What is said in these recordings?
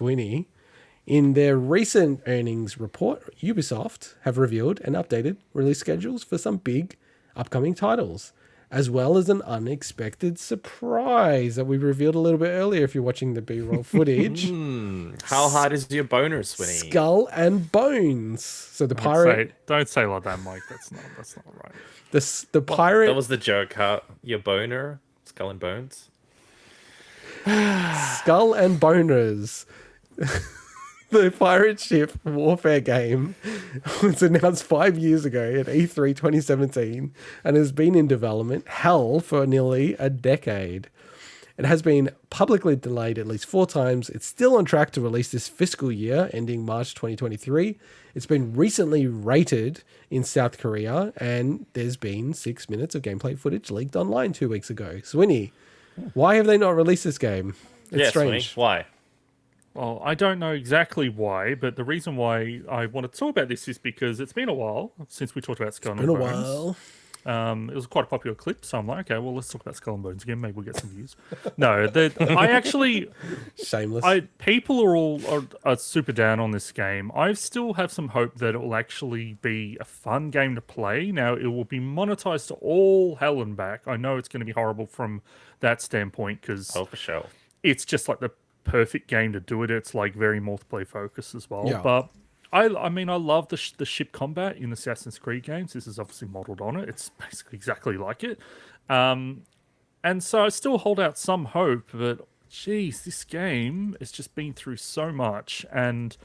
Sweeney. In their recent earnings report, Ubisoft have revealed and updated release schedules for some big upcoming titles, as well as an unexpected surprise that we revealed a little bit earlier if you're watching the B-roll footage. How hard is your boner, Swinny? Skull and Bones. So the pirate... Don't say like that, Mike. That's not right. The pirate... That was the joke, huh? Your boner? Skull and Bones? Skull and Boners. The pirate ship warfare game was announced 5 years ago at E3 2017 and has been in development hell for nearly a decade. It has been publicly delayed at least 4 times. It's still on track to release this fiscal year, ending March 2023. It's been recently rated in South Korea, and there's been 6 minutes of gameplay footage leaked online 2 weeks ago. Swinny, why have they not released this game? It's strange. Swinny, why? Well, I don't know exactly why, but the reason why I want to talk about this is because it's been a while since we talked about Skull and Bones. It was quite a popular clip, so I'm like, okay, well, let's talk about Skull and Bones again. Maybe we'll get some views. No, I actually... Shameless. People are super down on this game. I still have some hope that it will actually be a fun game to play. Now, it will be monetized to all hell and back. I know it's going to be horrible from that standpoint because... Oh, for sure. It's just like the perfect game to do it. It's like very multiplayer focused as well. Yeah. But I mean, I love the ship combat in Assassin's Creed games. This is obviously modeled on it. It's basically exactly like it. And so I still hold out some hope, but geez, this game has just been through so much. And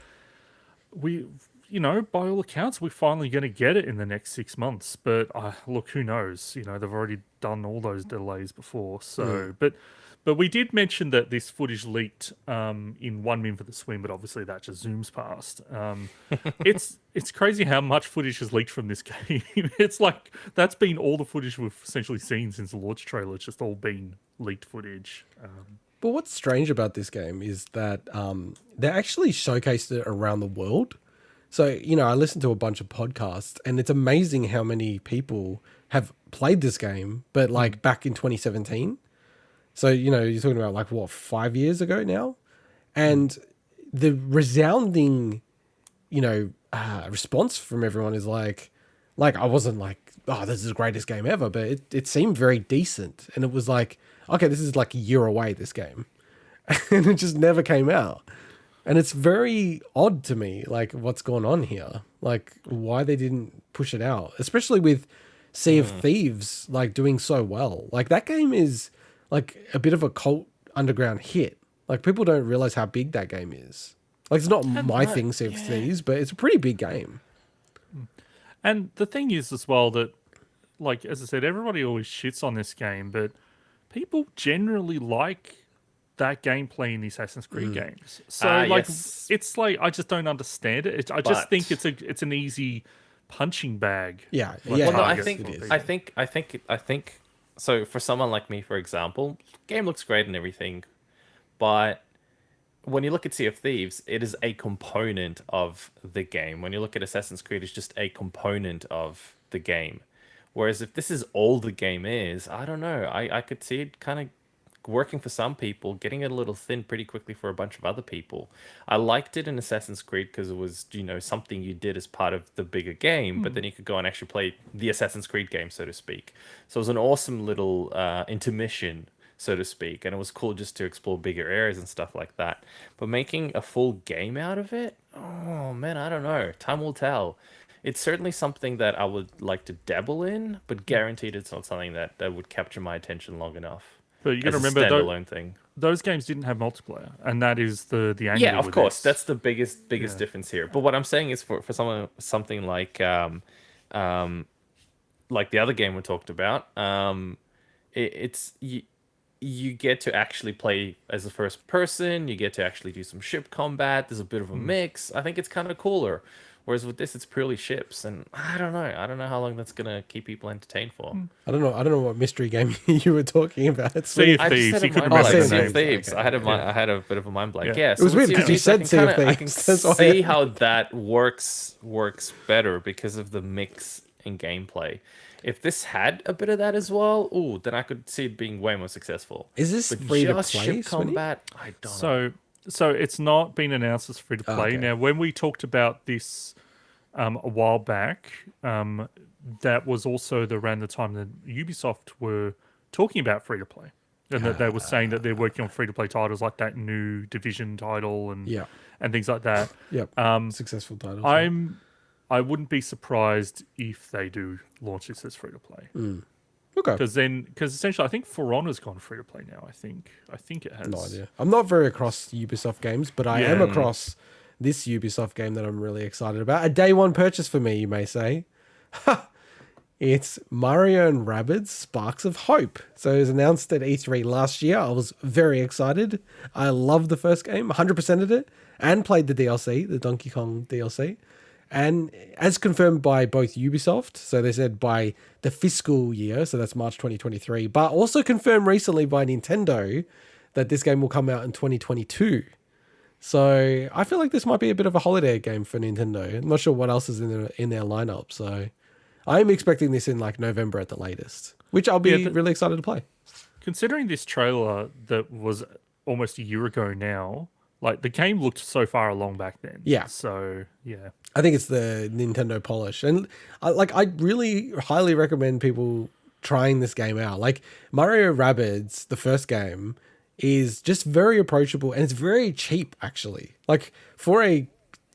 we, by all accounts, we're finally going to get it in the next 6 months. But look, who knows? They've already done all those delays before. So, But we did mention that this footage leaked in 1 min for the swim, but obviously that just zooms past. It's crazy how much footage has leaked from this game. It's like that's been all the footage we've essentially seen since the launch trailer. It's just all been leaked footage. But what's strange about this game is that they actually showcased it around the world. So, I listened to a bunch of podcasts, and it's amazing how many people have played this game, but like back in 2017. So, you're talking about like, 5 years ago now? And the resounding, response from everyone is like I wasn't like, oh, this is the greatest game ever, but it seemed very decent. And it was like, okay, this is like a year away, this game. And it just never came out. And it's very odd to me, like what's going on here. Like why they didn't push it out, especially with Sea of Thieves, like doing so well. Like that game is like a bit of a cult underground hit. Like people don't realize how big that game is. Like it's not my thing, Sea of Thieves, but it's a pretty big game. And the thing is as well that, like, as I said, everybody always shits on this game, but people generally like that gameplay in the Assassin's Creed games. So it's like, I just don't understand it. I just think it's an easy punching bag. Yeah. Well, no, I think so for someone like me, for example, game looks great and everything, but when you look at Sea of Thieves, it is a component of the game. When you look at Assassin's Creed, it's just a component of the game. Whereas if this is all the game is, I don't know. I could see it kind of working for some people, getting it a little thin pretty quickly for a bunch of other people. I liked it in Assassin's Creed because it was, something you did as part of the bigger game, but then you could go and actually play the Assassin's Creed game, so to speak. So it was an awesome little intermission, so to speak, and it was cool just to explore bigger areas and stuff like that. But making a full game out of it, oh man, I don't know. Time will tell. It's certainly something that I would like to dabble in, but guaranteed it's not something that would capture my attention long enough. But you got to remember, those games didn't have multiplayer, and that is the angle. Yeah, of course, that's the biggest difference here. But what I'm saying is, for something like the other game we talked about, it's you get to actually play as a first person. You get to actually do some ship combat. There's a bit of a mix. I think it's kind of cooler. Whereas with this, it's purely ships, and I don't know how long that's gonna keep people entertained for. I don't know what mystery game you were talking about. Sea of Thieves. You couldn't remember the name. Thieves. Okay. I had a bit of a mind blank. Yeah, it was weird because you said Sea of Thieves. I can see how that works better because of the mix in gameplay. If this had a bit of that as well, then I could see it being way more successful. Is this free to play? Ship combat? I don't know. So So it's not been announced as free to play. Okay. Now, when we talked about this a while back, that was also around the time that Ubisoft were talking about free to play, and that they were saying that they're working on free to play titles like that new Division title and things like that. Yep. Successful titles. I wouldn't be surprised if they do launch this as free to play. Okay. Because essentially, I think For Honor's gone free to play now. I think it has. No idea. I'm not very across Ubisoft games, but I am across this Ubisoft game that I'm really excited about. A day one purchase for me, you may say. It's Mario and Rabbids Sparks of Hope. So it was announced at E3 last year. I was very excited. I loved the first game, 100%ed it, and played the DLC, the Donkey Kong DLC. And as confirmed by both Ubisoft, so they said by the fiscal year, so that's March 2023, but also confirmed recently by Nintendo that this game will come out in 2022. So I feel like this might be a bit of a holiday game for Nintendo. I'm not sure what else is in their lineup, so I'm expecting this in like November at the latest, which I'll be really excited to play. Considering this trailer that was almost a year ago now, like the game looked so far along back then. Yeah. So yeah, I think it's the Nintendo polish, and I really highly recommend people trying this game out. Like Mario Rabbids, the first game, is just very approachable and it's very cheap actually. Like for a,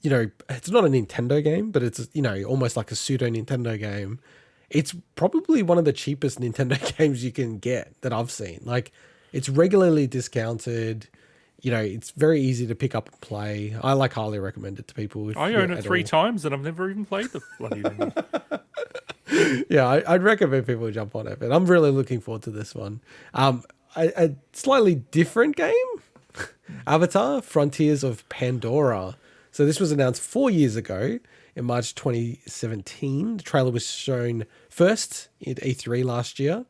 it's not a Nintendo game, but it's, almost like a pseudo Nintendo game. It's probably one of the cheapest Nintendo games you can get that I've seen. Like it's regularly discounted. It's very easy to pick up and play. I highly recommend it to people. I own it 3 times and I've never even played the bloody thing. Yeah, I'd recommend people jump on it, but I'm really looking forward to this one. A slightly different game, Avatar: Frontiers of Pandora. So this was announced 4 years ago in March 2017. The trailer was shown first at E3 last year.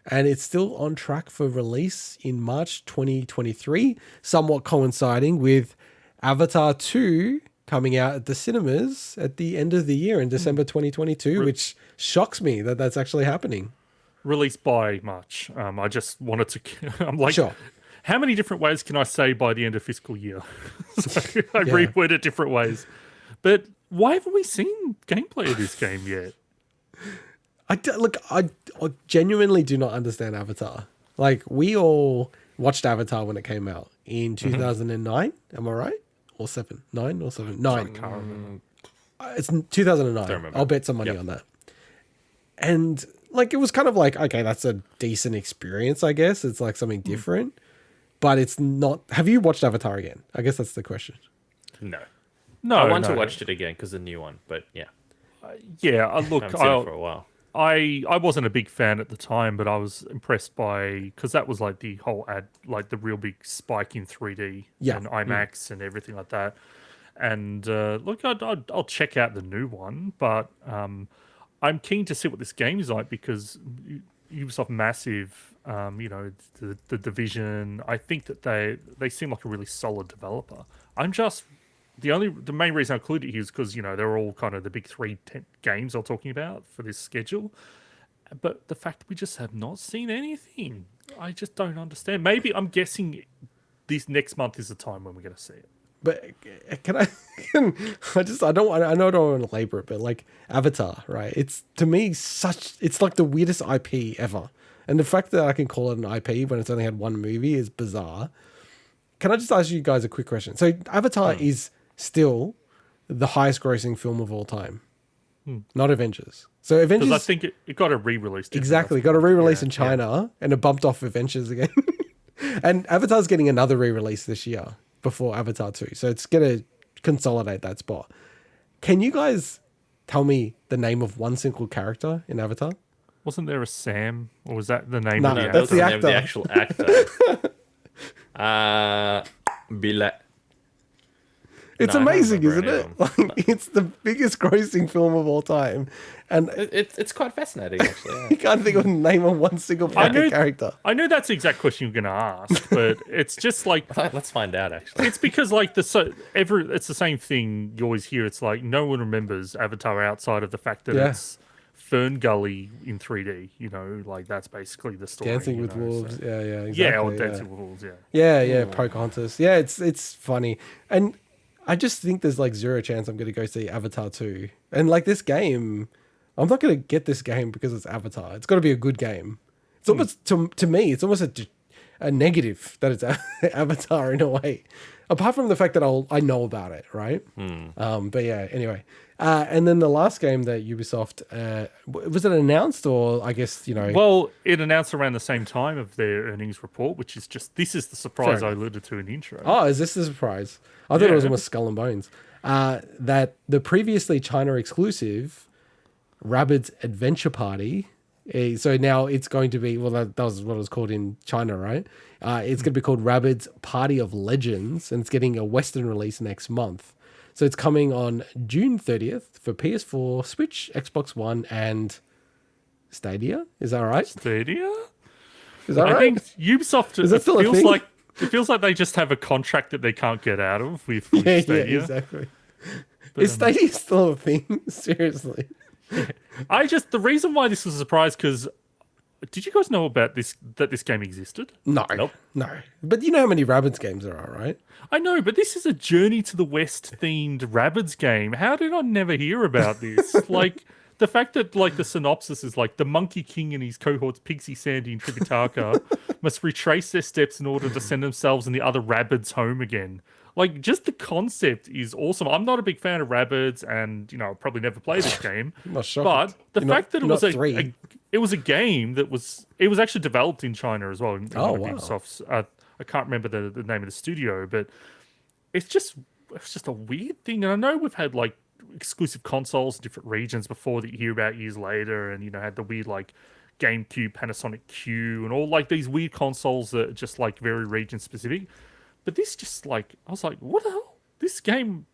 And it's still on track for release in March 2023, somewhat coinciding with Avatar 2 coming out at the cinemas at the end of the year in December 2022, which shocks me that that's actually happening. Released by March. I just wanted to... I'm like, sure. How many different ways can I say by the end of fiscal year? So I reword it different ways. But why haven't we seen gameplay of this game yet? I genuinely do not understand Avatar. Like, we all watched Avatar when it came out in 2009. Am I right? Or 7? 9 or 7? 9. It's 2009. I'll bet some money on that. And, like, it was kind of like, okay, that's a decent experience, I guess. It's like something different. But it's not... Have you watched Avatar again? I guess that's the question. No. I want to watch it again because the new one, but yeah. Look, I've seen it for a while. I wasn't a big fan at the time, but I was impressed because that was like the whole like the real big spike in 3D and IMAX and everything like that. And look, I'll check out the new one, but I'm keen to see what this game is like because Ubisoft massive, the Division. I think that they seem like a really solid developer. The main reason I included it here is because, they're all kind of the big 3 games I'm talking about for this schedule. But the fact that we just have not seen anything, I just don't understand. Maybe I'm guessing this next month is the time when we're going to see it. But can I don't want to labor it, but like Avatar, right? It's to me it's like the weirdest IP ever. And the fact that I can call it an IP when it's only had one movie is bizarre. Can I just ask you guys a quick question? So Avatar is still the highest grossing film of all time. Not Avengers. So Avengers... Because I think it got a re-release. Exactly. Got a re-release in China and it bumped off Avengers again. And Avatar's getting another re-release this year before Avatar 2. So it's going to consolidate that spot. Can you guys tell me the name of one single character in Avatar? Wasn't there a Sam? Or was that the name? No, that's the actor. The actual actor. Bilal. It's amazing, isn't it? Like, it's the biggest grossing film of all time. And it's quite fascinating, actually. Yeah. You can't think of the name of one single fucking character. I know that's the exact question you're going to ask, but it's just like... Let's find out, actually. It's because like it's the same thing you always hear. It's like no one remembers Avatar outside of the fact that it's Fern Gully in 3D. You know, like that's basically the story. Dancing with Wolves. So. Yeah, exactly. Yeah, or Dancing with Wolves. Yeah. Yeah, Pocahontas. Yeah, it's funny, and I just think there's like zero chance I'm going to go see Avatar 2. And like this game, I'm not going to get this game because it's Avatar. It's got to be a good game. It's almost to me, it's almost a negative that it's Avatar in a way. Apart from the fact that I know about it, right? But yeah, anyway. And then the last game that Ubisoft, was it announced, or I guess, you know... Well, it announced around the same time of their earnings report, which is just, this is the surprise I alluded to in the intro. Oh, is this the surprise? I thought it was almost Skull and Bones. That the previously China exclusive Rabbids Adventure Party... So now it's going to be, well, that was what it was called in China, right? It's going to be called Rabbids Party of Legends, and it's getting a Western release next month. So it's coming on June 30th for PS4, Switch, Xbox One, and Stadia. Is that right? Stadia? Is that right? I think Ubisoft, Is that still a thing? It feels like they just have a contract that they can't get out of with Yeah, Stadia. exactly. Is Stadia still a thing? Seriously. The reason why this was a surprise, because did you guys know about that this game existed? No. Nope. No. But you know how many Rabbids games there are, right? I know, but this is a Journey to the West themed Rabbids game. How did I never hear about this? Like, the fact that, like, the synopsis is like, the Monkey King and his cohorts, Pixie, Sandy, and Tripitaka, must retrace their steps in order to send themselves and the other Rabbids home again. Like, just the concept is awesome. I'm not a big fan of Rabbids, and, you know, I'll probably never play this game. Not shocked. But the fact that it was a game that was actually developed in China as well. In wow. Ubisoft's, I can't remember the name of the studio, but it's just a weird thing. And I know we've had like exclusive consoles in different regions before that you hear about years later, and, you know, had the weird like GameCube, Panasonic Q, and all like these weird consoles that are just like very region specific. But this just like, I was like, what the hell? This game,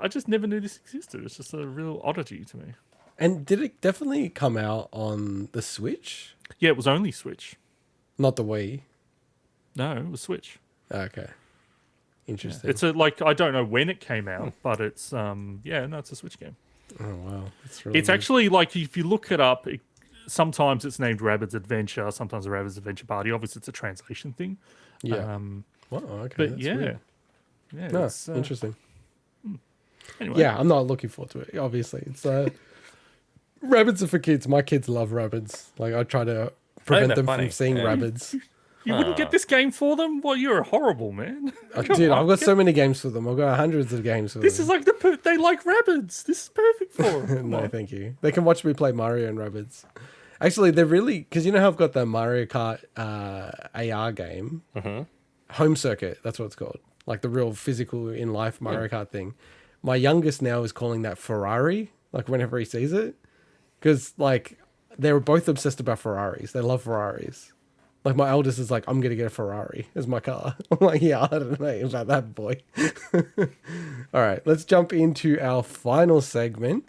I just never knew this existed. It's just a real oddity to me. And did it definitely come out on the Switch? Yeah, it was only Switch. Not the Wii? No, it was Switch. Okay. Interesting. Yeah. It's I don't know when it came out, but it's, it's a Switch game. Oh, wow. It's actually like, if you look it up, sometimes it's named Rabbids Adventure, sometimes Rabbids Adventure Party. Obviously, it's a translation thing. Yeah. Wow, okay. But that's yeah. weird. Yeah. No, it's interesting. Anyway. Yeah, I'm not looking forward to it, obviously. It's Rabbids are for kids. My kids love Rabbids. Like, I try to prevent them from seeing Rabbids. You wouldn't get this game for them? Well, you're horrible, man. Dude, I've got so many games for them. I've got hundreds of games for them. This is like they like Rabbids. This is perfect for them. No, thank you. They can watch me play Mario and Rabbids. Actually, they're really... Because you know how I've got the Mario Kart AR game? Home Circuit, that's what it's called. Like the real physical in-life Mario Kart thing. My youngest now is calling that Ferrari, like whenever he sees it. Because, like, they're both obsessed about Ferraris. They love Ferraris. Like, my eldest is like, I'm going to get a Ferrari as my car. I'm like, yeah, I don't know about that, boy. All right, let's jump into our final segment.